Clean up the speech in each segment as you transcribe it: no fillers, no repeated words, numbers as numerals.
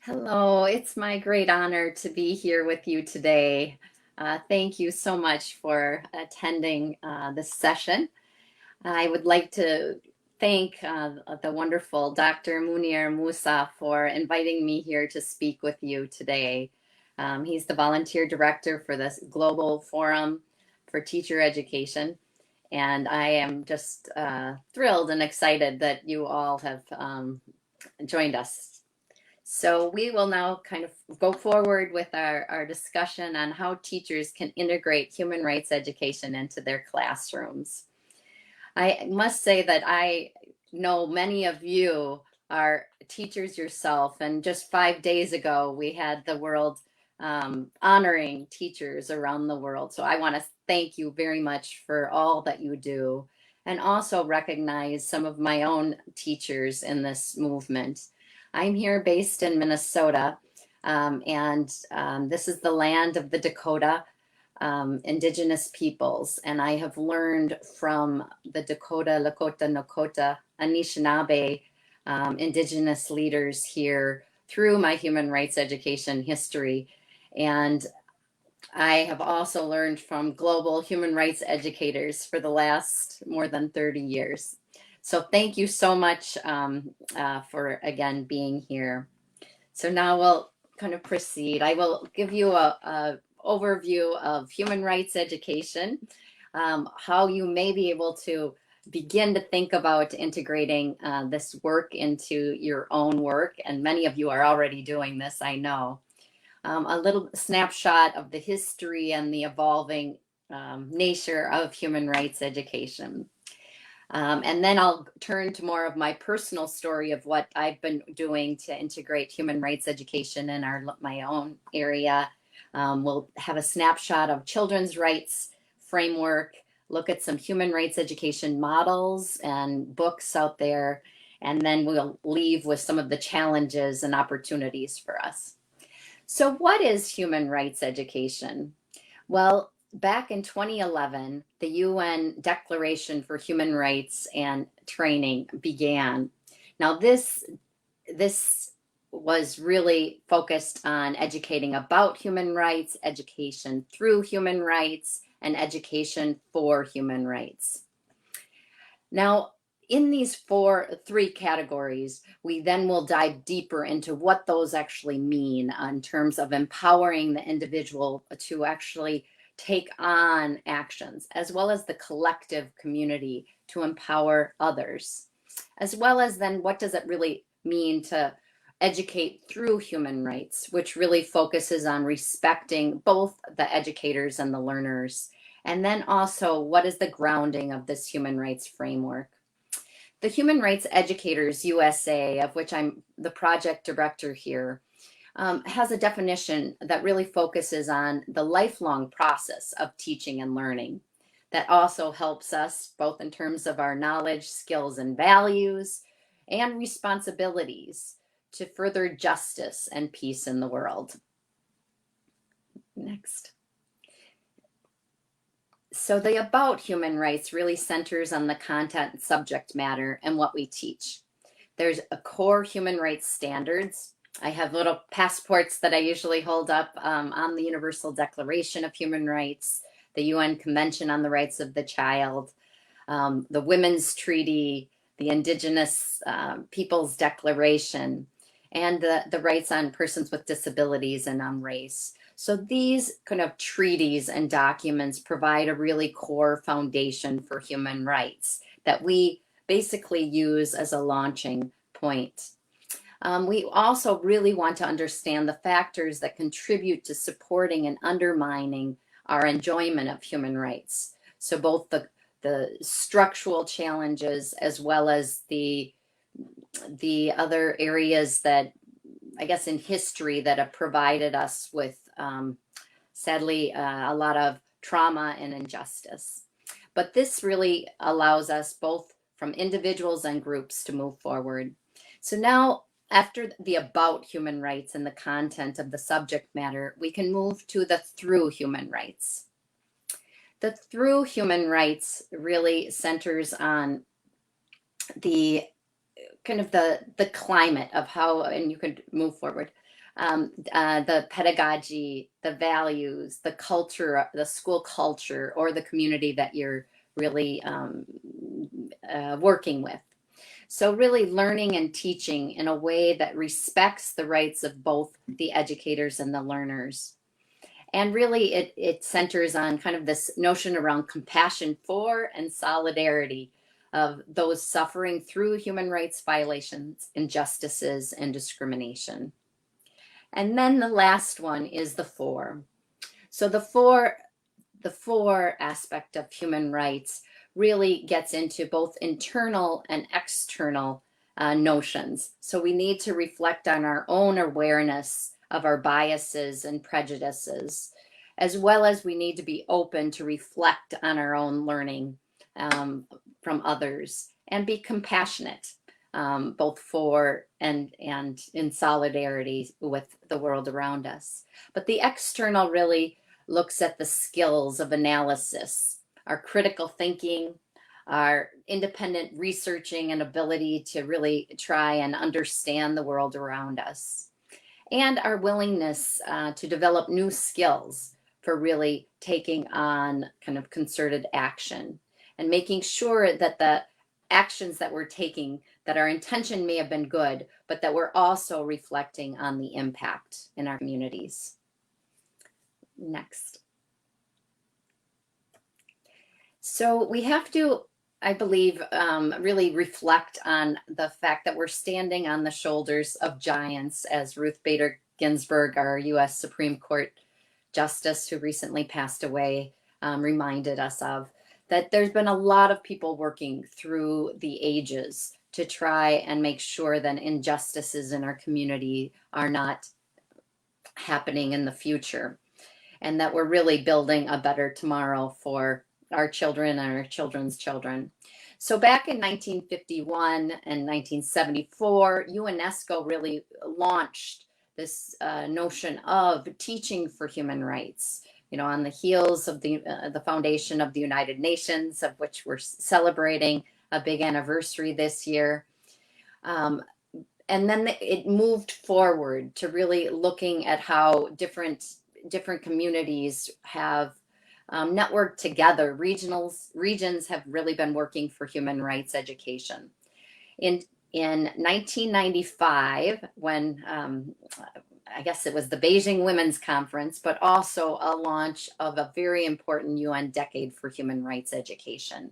Hello, it's my great honor to be here with you today. Thank you so much for attending this session. I would like to thank the wonderful Dr. Munir Musa for inviting me here to speak with you today. He's the volunteer director for this Global Forum for Teacher Education, and I am just thrilled and excited that you all have joined us. So we will now kind of go forward with our discussion on how teachers can integrate human rights education into their classrooms. I must say that I know many of you are teachers yourself, and just 5 days ago we had the world honoring teachers around the world. So I want to thank you very much for all that you do, and also recognize some of my own teachers in this movement. I'm here based in Minnesota, and this is the land of the Dakota indigenous peoples. And I have learned from the Dakota, Lakota, Nakota, Anishinaabe indigenous leaders here through my human rights education history. And I have also learned from global human rights educators for the last more than 30 years. So thank you so much for, again, being here. So now we'll kind of proceed. I will give you a overview of human rights education, how you may be able to begin to think about integrating this work into your own work. And many of you are already doing this, I know. A little snapshot of the history and the evolving nature of human rights education. And then I'll turn to more of my personal story of what I've been doing to integrate human rights education in my own area. We'll have a snapshot of children's rights framework, look at some human rights education models and books out there, and then we'll leave with some of the challenges and opportunities for us. So what is human rights education? Well, back in 2011, the UN Declaration for Human Rights and Training began. Now, this was really focused on educating about human rights, education through human rights, and education for human rights. Now, in these three categories, we then will dive deeper into what those actually mean in terms of empowering the individual to actually take on actions, as well as the collective community to empower others, as well as then what does it really mean to educate through human rights, which really focuses on respecting both the educators and the learners. And then also, what is the grounding of this human rights framework? The Human Rights Educators USA, of which I'm the project director here, has a definition that really focuses on the lifelong process of teaching and learning. That also helps us both in terms of our knowledge, skills, and values, and responsibilities to further justice and peace in the world. Next. So the About Human Rights really centers on the content, subject matter, and what we teach. There's a core human rights standards. I have little passports that I usually hold up on the Universal Declaration of Human Rights, the UN Convention on the Rights of the Child, the Women's Treaty, the Indigenous Peoples Declaration, and the rights on persons with disabilities and on race. So these kind of treaties and documents provide a really core foundation for human rights that we basically use as a launching point. We also really want to understand the factors that contribute to supporting and undermining our enjoyment of human rights. So both the structural challenges as well as the other areas that I guess in history that have provided us with sadly a lot of trauma and injustice. But this really allows us both from individuals and groups to move forward. So now after the about human rights and the content of the subject matter, we can move to the through human rights. The through human rights really centers on the kind of the climate of how, and you could move forward, the pedagogy, the values, the culture, the school culture, or the community that you're really working with. So, really learning and teaching in a way that respects the rights of both the educators and the learners. And really, it centers on kind of this notion around compassion for and solidarity of those suffering through human rights violations, injustices, and discrimination. And then the last one is the four. So the four aspect of human rights really gets into both internal and external notions. So we need to reflect on our own awareness of our biases and prejudices, as well as we need to be open to reflect on our own learning from others and be compassionate, both for and in solidarity with the world around us. But the external really looks at the skills of analysis, our critical thinking, our independent researching and ability to really try and understand the world around us, and our willingness to develop new skills for really taking on kind of concerted action and making sure that the actions that we're taking, that our intention may have been good, but that we're also reflecting on the impact in our communities. Next. So we have to, I believe, really reflect on the fact that we're standing on the shoulders of giants, as Ruth Bader Ginsburg, our U.S. Supreme Court Justice, who recently passed away, reminded us of. That there's been a lot of people working through the ages to try and make sure that injustices in our community are not happening in the future, and that we're really building a better tomorrow for our children and our children's children. So back in 1951 and 1974, UNESCO really launched this notion of teaching for human rights, you know, on the heels of the foundation of the United Nations, of which we're celebrating a big anniversary this year. And then it moved forward to really looking at how different communities have networked together. Regions have really been working for human rights education. In 1995, when I guess it was the Beijing Women's Conference, but also a launch of a very important UN Decade for Human Rights Education.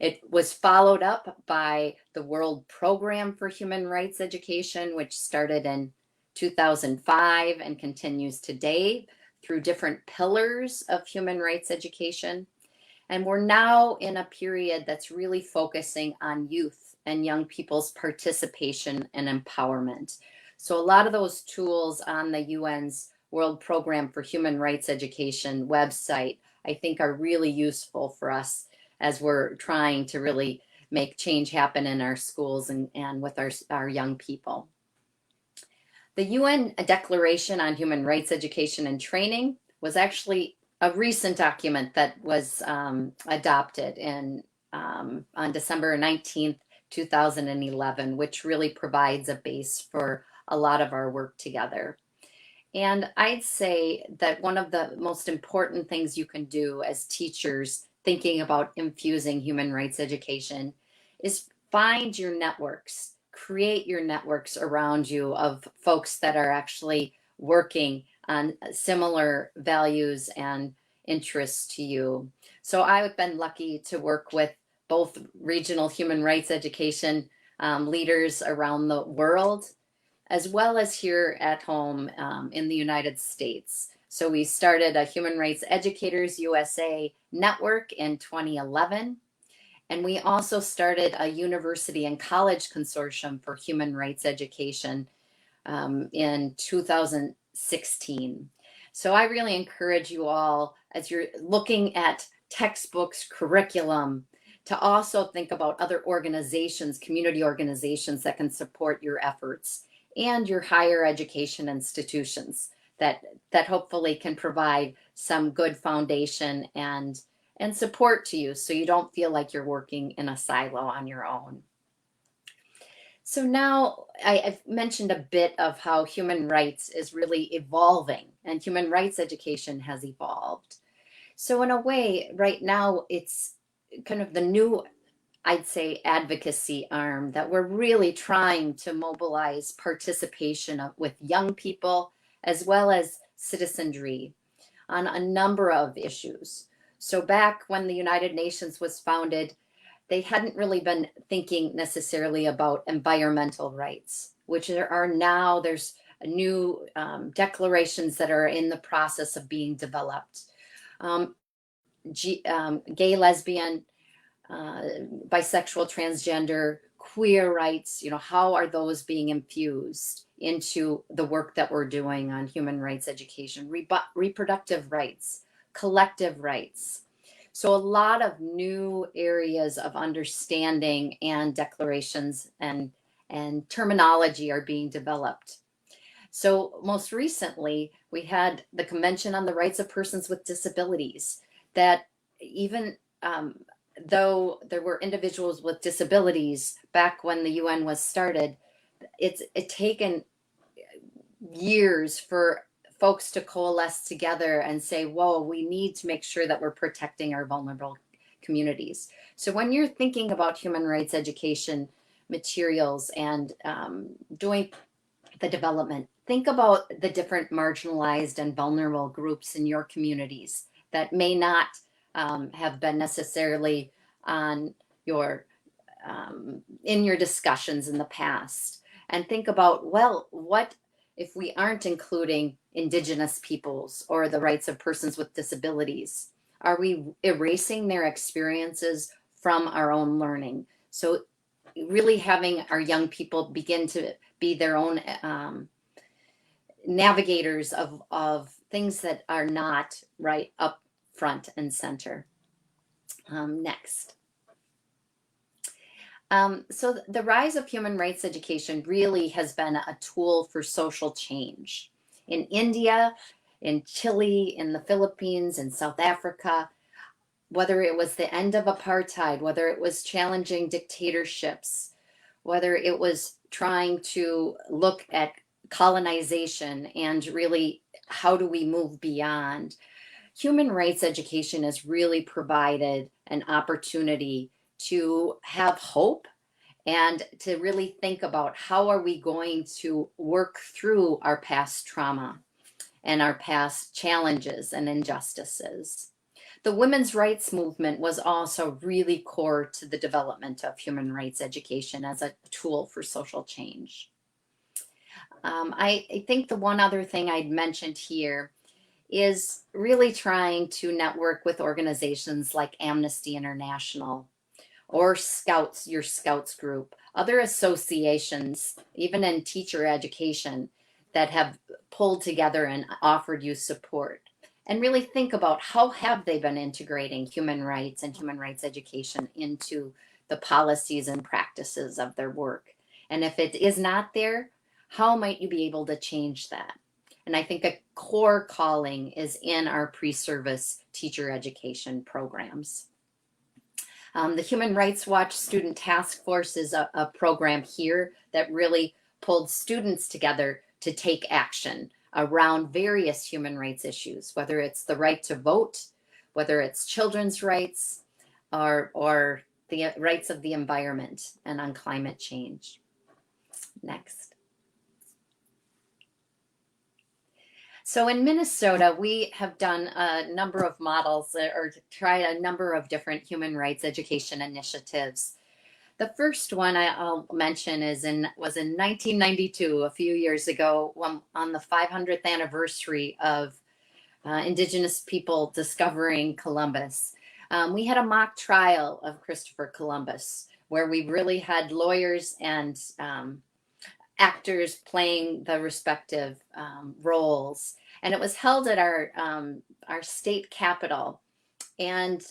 It was followed up by the World Program for Human Rights Education, which started in 2005 and continues today through different pillars of human rights education. And we're now in a period that's really focusing on youth and young people's participation and empowerment. So a lot of those tools on the UN's World Program for Human Rights Education website, I think, are really useful for us as we're trying to really make change happen in our schools and with our young people. The UN Declaration on Human Rights Education and Training was actually a recent document that was adopted on December 19th, 2011, which really provides a base for a lot of our work together. And I'd say that one of the most important things you can do as teachers thinking about infusing human rights education is find your networks, create your networks around you of folks that are actually working on similar values and interests to you. So I've been lucky to work with both regional human rights education leaders around the world, as well as here at home in the United States. So we started a Human Rights Educators USA network in 2011. And we also started a university and college consortium for human rights education in 2016. So I really encourage you all, as you're looking at textbooks, curriculum, to also think about other organizations, community organizations that can support your efforts, and your higher education institutions that hopefully can provide some good foundation and support to you, so you don't feel like you're working in a silo on your own. So now I've mentioned a bit of how human rights is really evolving and human rights education has evolved. So in a way, right now, it's kind of the new, I'd say, advocacy arm that we're really trying to mobilize participation with young people as well as citizenry on a number of issues. So back when the United Nations was founded, they hadn't really been thinking necessarily about environmental rights, which are now, there's new declarations that are in the process of being developed. Um, Gay, lesbian, uh, bisexual, transgender, queer rights, how are those being infused into the work that we're doing on human rights education, reproductive rights, collective rights. So a lot of new areas of understanding and declarations and terminology are being developed. So most recently, we had the Convention on the Rights of Persons with Disabilities that even though there were individuals with disabilities back when the UN was started, it's taken years for folks to coalesce together and say, whoa, we need to make sure that we're protecting our vulnerable communities. So when you're thinking about human rights education materials and doing the development, think about the different marginalized and vulnerable groups in your communities that may not have been necessarily on your in your discussions in the past, and think about, well, what if we aren't including indigenous peoples or the rights of persons with disabilities? Are we erasing their experiences from our own learning? So really having our young people begin to be their own navigators of things that are not right up front and center. Next. So the rise of human rights education really has been a tool for social change. In India, in Chile, in the Philippines, in South Africa, whether it was the end of apartheid, whether it was challenging dictatorships, whether it was trying to look at colonization and really how do we move beyond, human rights education has really provided an opportunity to have hope and to really think about how are we going to work through our past trauma and our past challenges and injustices. The women's rights movement was also really core to the development of human rights education as a tool for social change. I think the one other thing I'd mentioned here is really trying to network with organizations like Amnesty International or Scouts, your Scouts group, other associations, even in teacher education, that have pulled together and offered you support. And really think about how have they been integrating human rights and human rights education into the policies and practices of their work. And if it is not there, how might you be able to change that? And I think a core calling is in our pre-service teacher education programs. The Human Rights Watch Student Task Force is a program here that really pulled students together to take action around various human rights issues, whether it's the right to vote, whether it's children's rights, or the rights of the environment and on climate change. Next. So in Minnesota, we have done a number of models or tried a number of different human rights education initiatives. The first one I'll mention was in 1992, a few years ago, on the 500th anniversary of Indigenous people discovering Columbus. We had a mock trial of Christopher Columbus where we really had lawyers and actors playing the respective roles, and it was held at our state capitol, and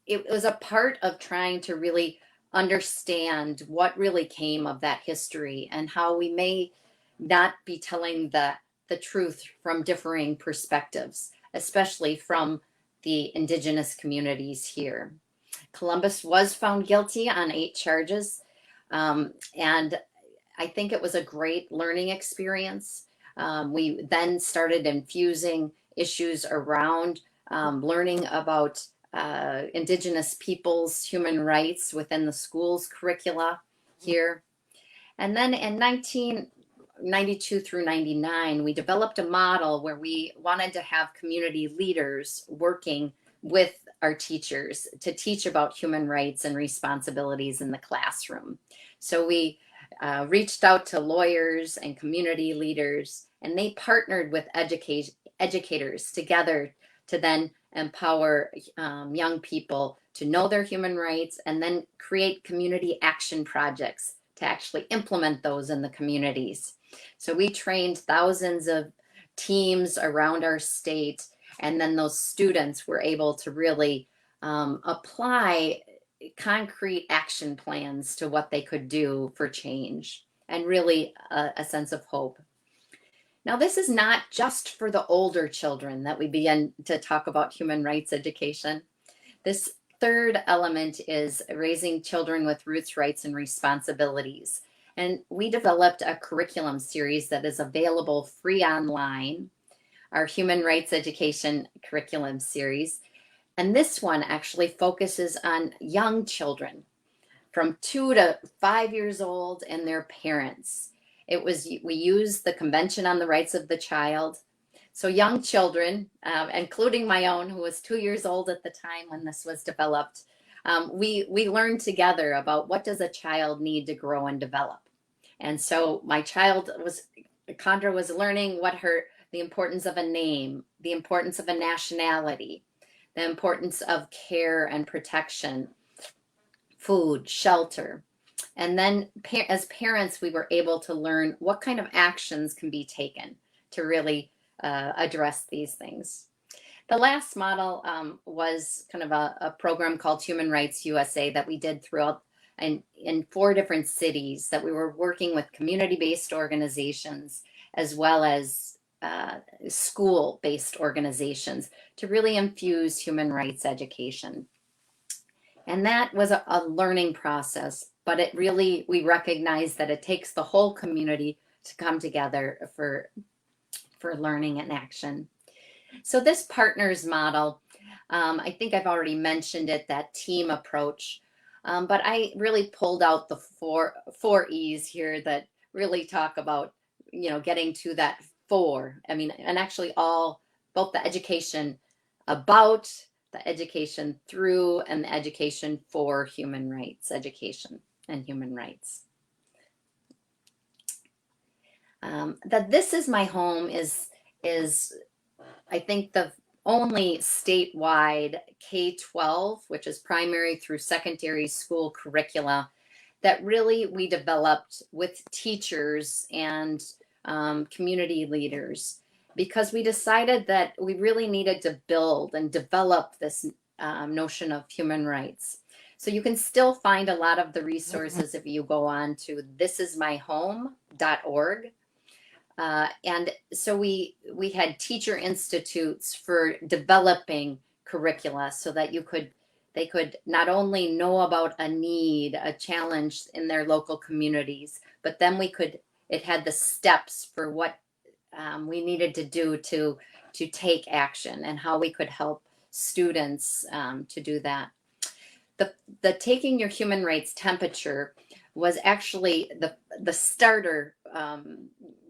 it was a part of trying to really understand what really came of that history and how we may not be telling the truth from differing perspectives, especially from the indigenous communities here. Columbus was found guilty on 8 charges, and I think it was a great learning experience. We then started infusing issues around learning about Indigenous peoples' human rights within the school's curricula here. And then in 1992 through 99, we developed a model where we wanted to have community leaders working with our teachers to teach about human rights and responsibilities in the classroom. So we reached out to lawyers and community leaders, and they partnered with educators together to then empower young people to know their human rights and then create community action projects to actually implement those in the communities. So we trained thousands of teams around our state, and then those students were able to really apply concrete action plans to what they could do for change and really a sense of hope. Now, this is not just for the older children that we begin to talk about human rights education. This third element is raising children with roots, rights, and responsibilities. And we developed a curriculum series that is available free online, our Human Rights Education Curriculum Series. And this one actually focuses on young children from 2 to 5 years old and their parents. We used the Convention on the Rights of the Child. So young children, including my own, who was 2 years old at the time when this was developed, we learned together about what does a child need to grow and develop. And so my child Condra was learning the importance of a name, the importance of a nationality, the importance of care and protection, food, shelter. And then as parents, we were able to learn what kind of actions can be taken to really address these things. The last model was kind of a program called Human Rights USA that we did throughout in 4 different cities, that we were working with community-based organizations as well as school-based organizations to really infuse human rights education. And that was a learning process, but we recognize that it takes the whole community to come together for learning and action. So this partners model, I think I've already mentioned it, that team approach, but I really pulled out the four E's here that really talk about, getting to that 4. I mean, and actually both the education about, the education through, and the education for human rights education and human rights. That This Is My Home is I think the only statewide K-12, which is primary through secondary school curricula, that really we developed with teachers and community leaders, because we decided that we really needed to build and develop this notion of human rights. So you can still find a lot of the resources if you go on to thisismyhome.org. And so we had teacher institutes for developing curricula so that they could not only know about a need, a challenge in their local communities, but then it had the steps for what we needed to do to take action and how we could help students to do that. The Taking Your Human Rights Temperature was actually the starter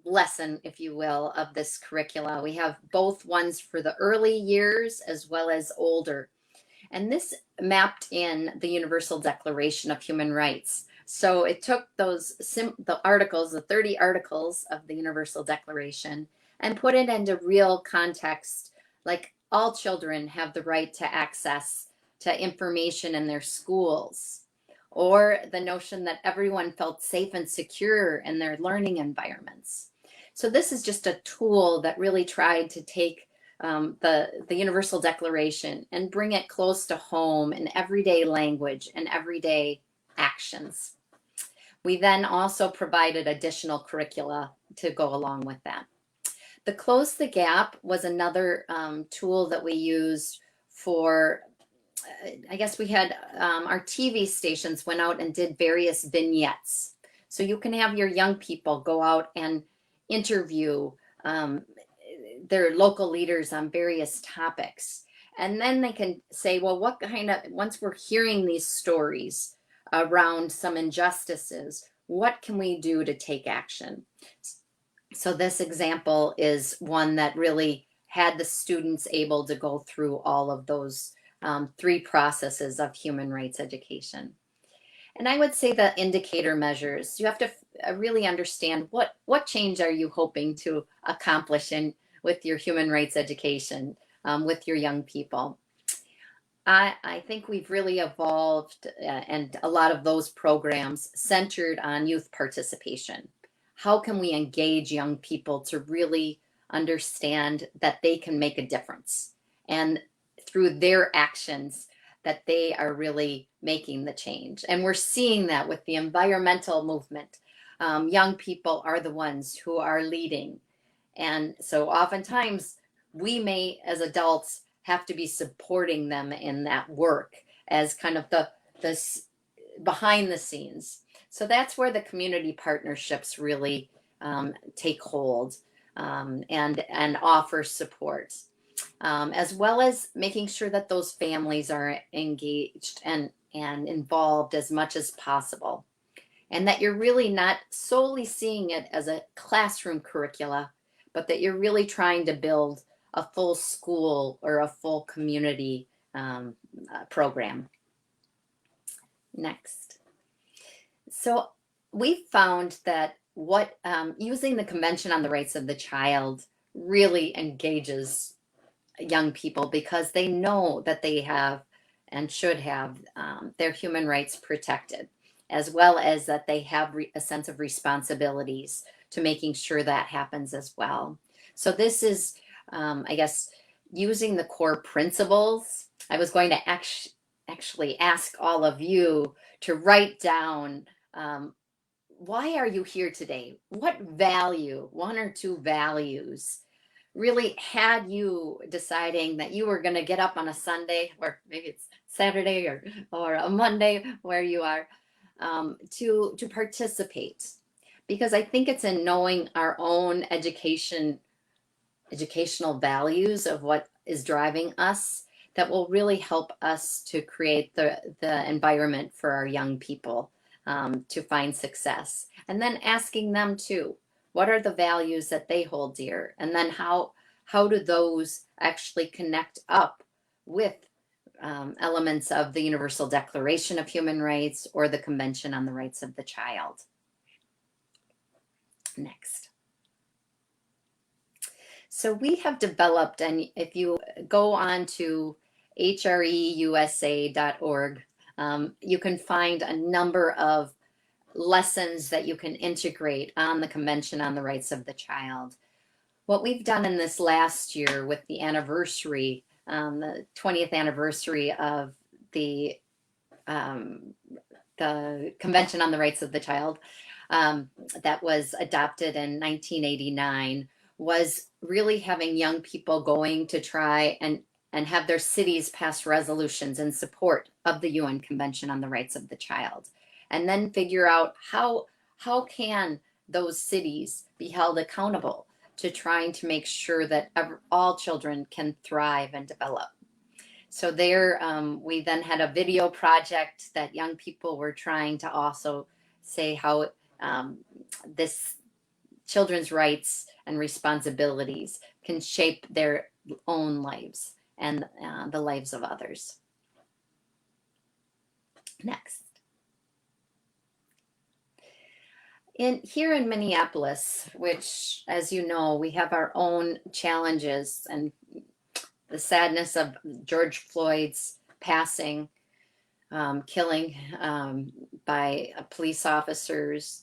lesson, if you will, of this curricula. We have both ones for the early years as well as older. And this mapped in the Universal Declaration of Human Rights. So it took the articles, the 30 articles of the Universal Declaration, and put it into real context, like all children have the right to access to information in their schools, or the notion that everyone felt safe and secure in their learning environments. So this is just a tool that really tried to take the Universal Declaration and bring it close to home in everyday language and everyday actions. We then also provided additional curricula to go along with that. The Close the Gap was another tool that we used for, I guess we had our TV stations went out and did various vignettes. So you can have your young people go out and interview um, their local leaders on various topics. And then they can say, well, what kind of, once we're hearing these stories around some injustices, what can we do to take action? So this example is one that really had the students able to go through all of those three processes of human rights education. And I would say the indicator measures, you have to really understand what change are you hoping to accomplish in with your human rights education with your young people. I think we've really evolved and a lot of those programs centered on youth participation. How can we engage young people to really understand that they can make a difference and through their actions that they are really making the change. And we're seeing that with the environmental movement. Young people are the ones who are leading. And so oftentimes we may, as adults, have to be supporting them in that work as kind of the behind the scenes. So that's where the community partnerships really take hold and offer support, as well as making sure that those families are engaged and involved as much as possible, and that you're really not solely seeing it as a classroom curricula, but that you're really trying to build a full school or a full community program. Next. So we found that what using the Convention on the Rights of the Child really engages young people because they know that they have and should have their human rights protected, as well as that they have a sense of responsibilities to making sure that happens as well. So this is, I guess, using the core principles. I was going to actually ask all of you to write down why are you here today? What value, one or two values, really had you deciding that you were going to get up on a Sunday, or maybe it's Saturday or a Monday where you are, to participate? Because I think it's in knowing our own educational values of what is driving us that will really help us to create the environment for our young people to find success. And then asking them too, what are the values that they hold dear? And then how do those actually connect up with elements of the Universal Declaration of Human Rights or the Convention on the Rights of the Child? Next. So we have developed, and if you go on to hreusa.org, you can find a number of lessons that you can integrate on the Convention on the Rights of the Child. What we've done in this last year with the anniversary, the 20th anniversary of the Convention on the Rights of the Child that was adopted in 1989, was really having young people going to try and have their cities pass resolutions in support of the UN Convention on the Rights of the Child, and then figure out how can those cities be held accountable to trying to make sure that all children can thrive and develop. So there, we then had a video project that young people were trying to also say how this children's rights and responsibilities can shape their own lives and the lives of others. Next. Here in Minneapolis, which, as you know, we have our own challenges and the sadness of George Floyd's passing, killing by police officers.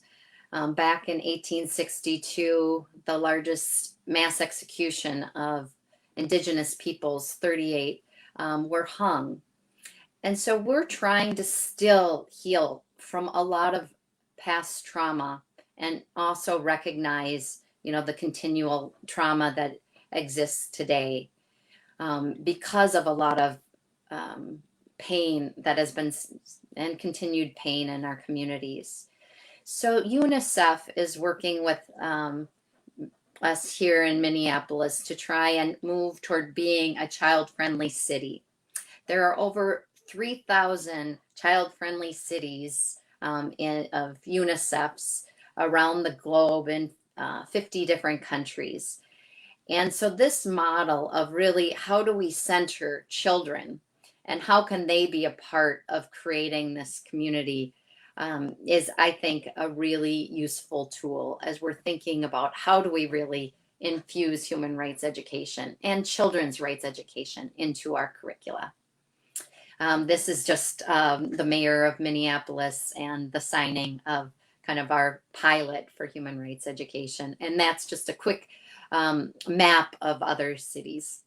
Back in 1862, the largest mass execution of Indigenous peoples, 38, were hung. And so we're trying to still heal from a lot of past trauma and also recognize, the continual trauma that exists today because of a lot of pain that has been and continued pain in our communities. So UNICEF is working with us here in Minneapolis to try and move toward being a child-friendly city. There are over 3,000 child-friendly cities of UNICEF's around the globe in 50 different countries. And so this model of really how do we center children and how can they be a part of creating this community is, I think, a really useful tool as we're thinking about how do we really infuse human rights education and children's rights education into our curricula. This is just the mayor of Minneapolis and the signing of kind of our pilot for human rights education. And that's just a quick map of other cities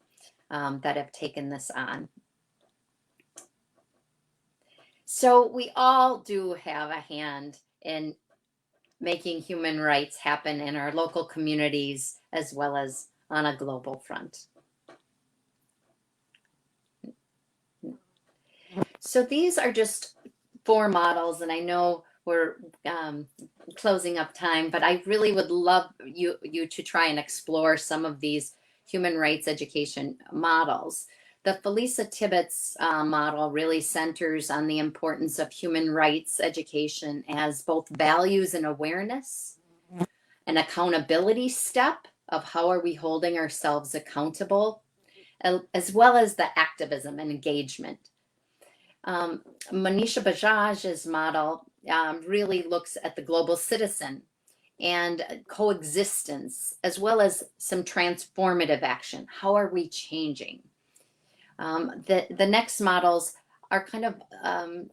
that have taken this on. So we all do have a hand in making human rights happen in our local communities as well as on a global front. So these are just 4 models, and I know we're closing up time, but I really would love you to try and explore some of these human rights education models. The Felisa Tibbetts model really centers on the importance of human rights education as both values and awareness, an accountability step of how are we holding ourselves accountable, as well as the activism and engagement. Monisha Bajaj's model really looks at the global citizen and coexistence, as well as some transformative action. How are we changing? The next models are kind of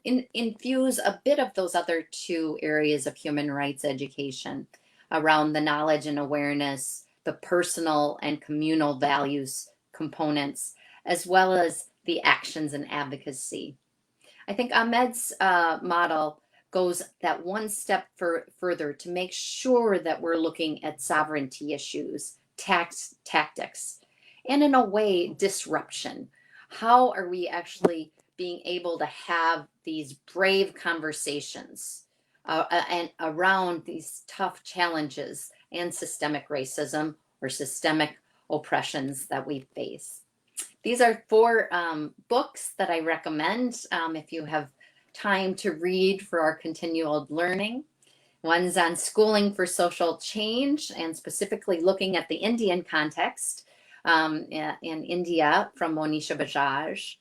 infuse a bit of those other 2 areas of human rights education around the knowledge and awareness, the personal and communal values components, as well as the actions and advocacy. I think Ahmed's model goes that one step further to make sure that we're looking at sovereignty issues, tactics, and in a way, disruption. How are we actually being able to have these brave conversations and around these tough challenges and systemic racism or systemic oppressions that we face? These are 4 books that I recommend if you have time to read for our continual learning. One's on schooling for social change and specifically looking at the Indian context in India from Monisha Bajaj.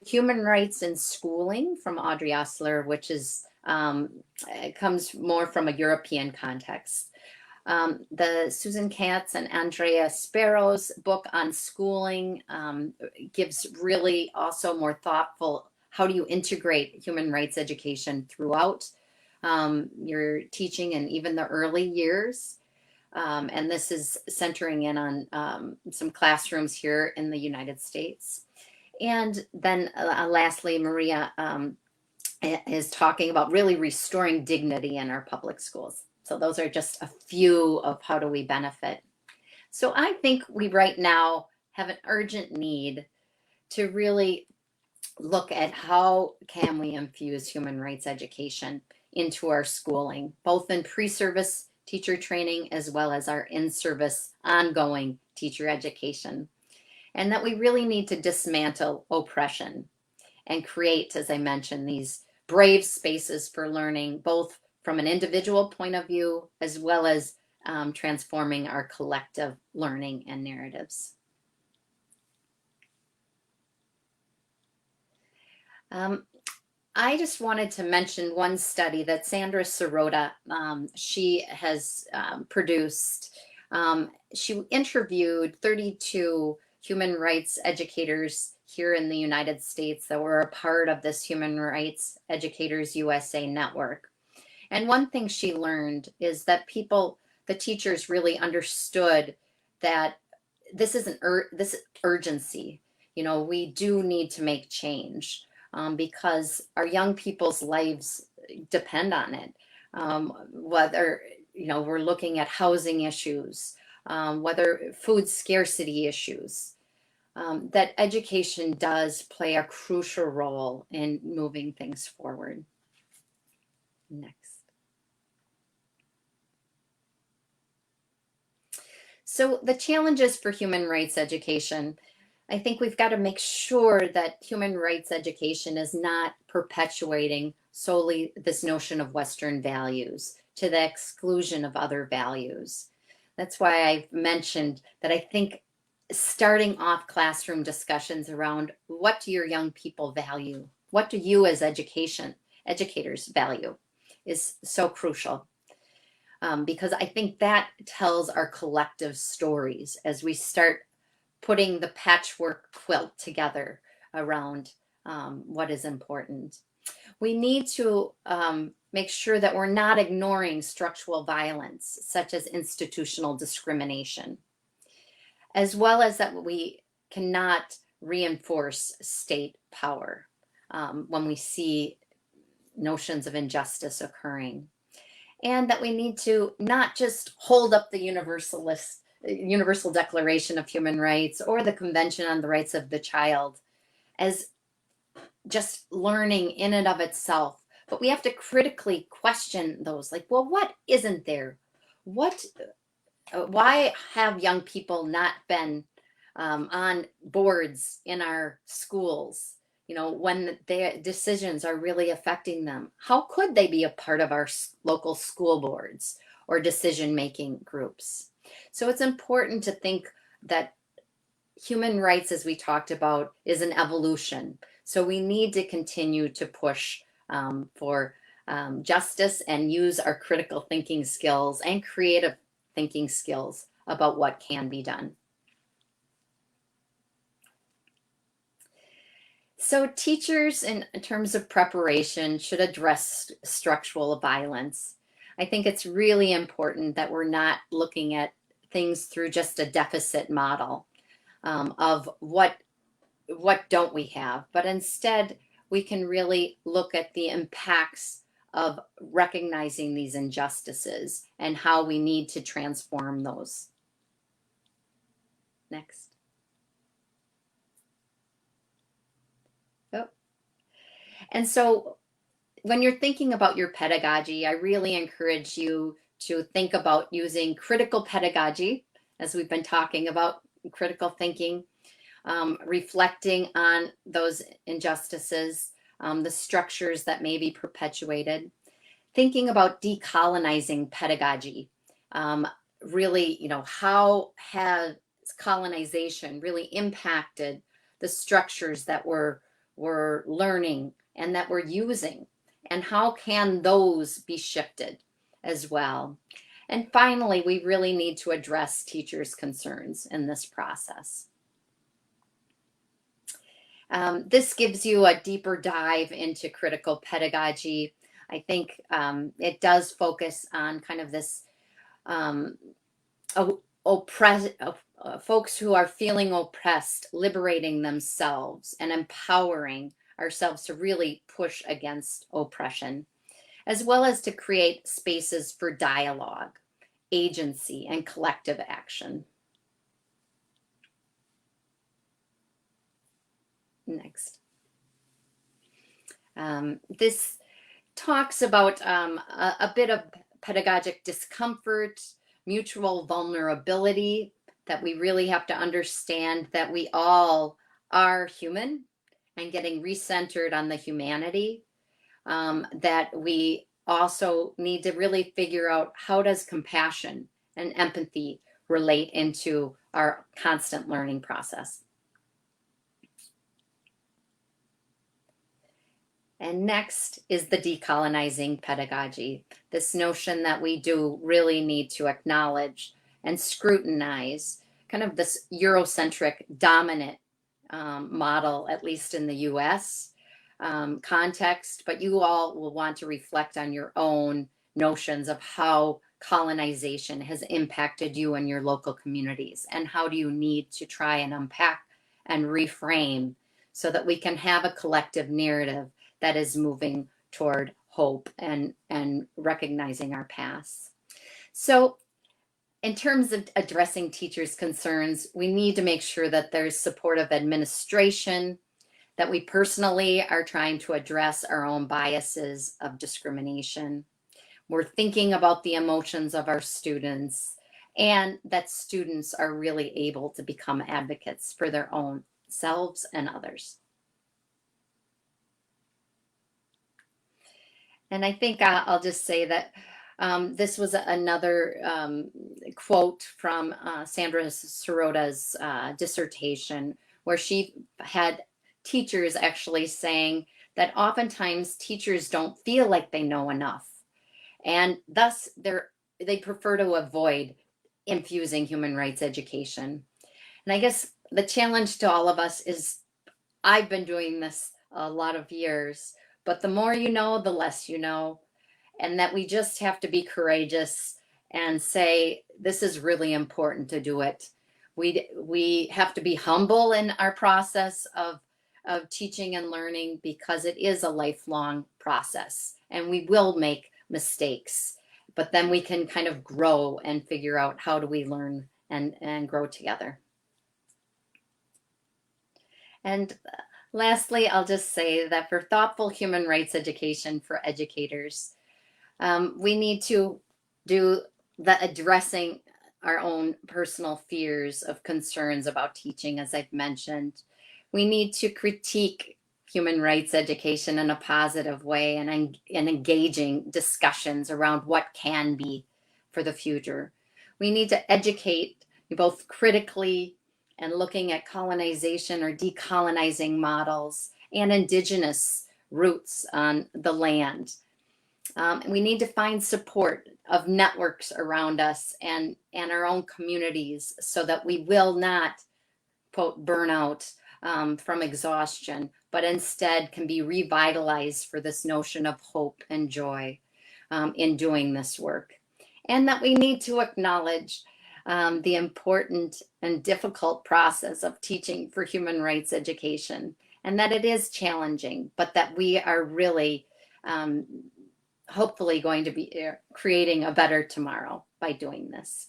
Human Rights in Schooling from Audrey Osler, which is comes more from a European context. The Susan Katz and Andrea Sparrow's book on schooling gives really also more thoughtful, how do you integrate human rights education throughout your teaching and even the early years. And this is centering in on some classrooms here in the United States. And then lastly, Maria is talking about really restoring dignity in our public schools. So those are just a few of how do we benefit. So I think we right now have an urgent need to really look at how can we infuse human rights education into our schooling, both in pre-service teacher training as well as our in-service ongoing teacher education. And that we really need to dismantle oppression and create, as I mentioned, these brave spaces for learning, both from an individual point of view, as well as transforming our collective learning and narratives. I just wanted to mention one study that Sandra Sirota, she has produced. She interviewed 32 human rights educators here in the United States that were a part of this Human Rights Educators USA network. And one thing she learned is that the teachers really understood that this is this urgency. You know, we do need to make change because our young people's lives depend on it. Whether, you know, we're looking at housing issues, whether food scarcity issues, that education does play a crucial role in moving things forward. Next. So the challenges for human rights education, I think we've got to make sure that human rights education is not perpetuating solely this notion of Western values to the exclusion of other values. That's why I've mentioned that I think starting off classroom discussions around what do your young people value? What do you as educators value is so crucial. Because I think that tells our collective stories as we start putting the patchwork quilt together around what is important. We need to make sure that we're not ignoring structural violence, such as institutional discrimination, as well as that we cannot reinforce state power when we see notions of injustice occurring. And that we need to not just hold up the Universal Declaration of Human Rights or the Convention on the Rights of the Child as just learning in and of itself, but we have to critically question those. Like, well, what isn't there? Why have young people not been on boards in our schools? When their decisions are really affecting them, how could they be a part of our local school boards or decision-making groups? So it's important to think that human rights, as we talked about, is an evolution. So we need to continue to push for justice and use our critical thinking skills and creative thinking skills about what can be done. So teachers, in terms of preparation, should address structural violence. I think it's really important that we're not looking at things through just a deficit model of what don't we have, but instead we can really look at the impacts of recognizing these injustices and how we need to transform those. Next. And so when you're thinking about your pedagogy, I really encourage you to think about using critical pedagogy, as we've been talking about critical thinking, reflecting on those injustices, the structures that may be perpetuated, thinking about decolonizing pedagogy. Really, how has colonization really impacted the structures that we're learning and that we're using, and how can those be shifted as well? And finally, we really need to address teachers' concerns in this process. This gives you a deeper dive into critical pedagogy. I think it does focus on kind of this folks who are feeling oppressed, liberating themselves and empowering ourselves to really push against oppression, as well as to create spaces for dialogue, agency, and collective action. Next. This talks about a bit of pedagogic discomfort, mutual vulnerability, that we really have to understand that we all are human and getting recentered on the humanity, that we also need to really figure out how does compassion and empathy relate into our constant learning process. And next is the decolonizing pedagogy, this notion that we do really need to acknowledge and scrutinize kind of this Eurocentric dominant model, at least in the US context, but you all will want to reflect on your own notions of how colonization has impacted you and your local communities, and how do you need to try and unpack and reframe so that we can have a collective narrative that is moving toward hope and recognizing our past. So in terms of addressing teachers' concerns, we need to make sure that there's supportive administration, that we personally are trying to address our own biases of discrimination. We're thinking about the emotions of our students and that students are really able to become advocates for their own selves and others. And I think I'll just say that this was another quote from Sandra Sorota's dissertation, where she had teachers actually saying that oftentimes teachers don't feel like they know enough, and thus they prefer to avoid infusing human rights education. And I guess the challenge to all of us is, I've been doing this a lot of years, but the more you know, the less you know, and that we just have to be courageous and say, this is really important to do it. We have to be humble in our process of teaching and learning, because it is a lifelong process and we will make mistakes, but then we can kind of grow and figure out how do we learn and grow together. And lastly, I'll just say that for thoughtful human rights education for educators, we need to do the addressing our own personal fears of concerns about teaching, as I've mentioned. We need to critique human rights education in a positive way and engaging discussions around what can be for the future. We need to educate both critically and looking at colonization or decolonizing models and indigenous roots on the land. We need to find support of networks around us and our own communities, so that we will not, quote, burn out from exhaustion, but instead can be revitalized for this notion of hope and joy in doing this work. And that we need to acknowledge the important and difficult process of teaching for human rights education, and that it is challenging, but that we are really hopefully going to be creating a better tomorrow by doing this.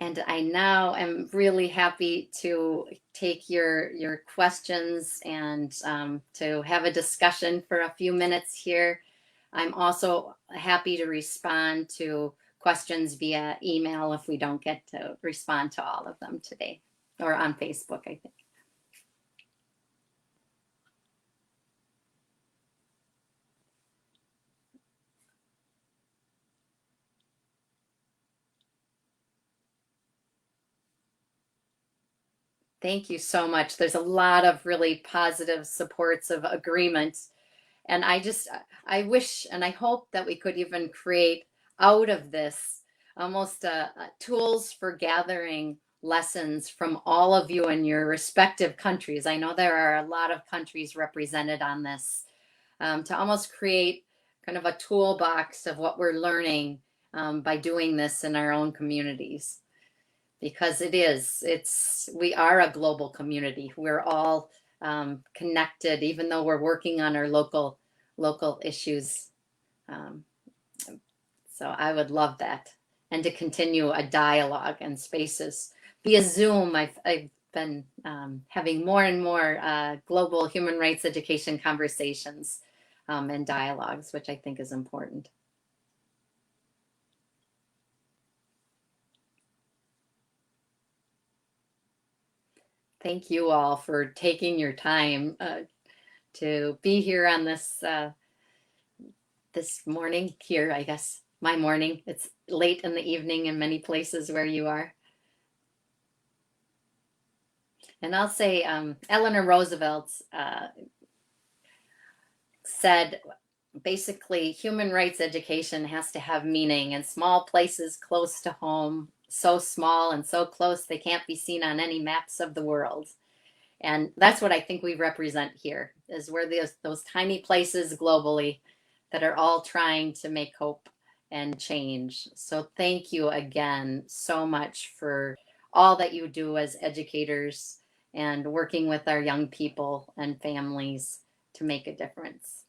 And I now am really happy to take your questions and to have a discussion for a few minutes here. I'm also happy to respond to questions via email if we don't get to respond to all of them today, or on Facebook, I think. Thank you so much. There's a lot of really positive supports of agreement. And I wish and I hope that we could even create out of this almost tools for gathering lessons from all of you in your respective countries. I know there are a lot of countries represented on this, to almost create kind of a toolbox of what we're learning by doing this in our own communities. Because we are a global community. We're all connected, even though we're working on our local issues. So I would love that, and to continue a dialogue and spaces via Zoom. I've been having more and more global human rights education conversations and dialogues, which I think is important. Thank you all for taking your time to be here on this this morning here, I guess my morning. It's late in the evening in many places where you are. And I'll say Eleanor Roosevelt said, basically, human rights education has to have meaning in small places close to home, so small and so close they can't be seen on any maps of the world. And that's what I think we represent here, is we're those tiny places globally that are all trying to make hope and change. So thank you again so much for all that you do as educators and working with our young people and families to make a difference.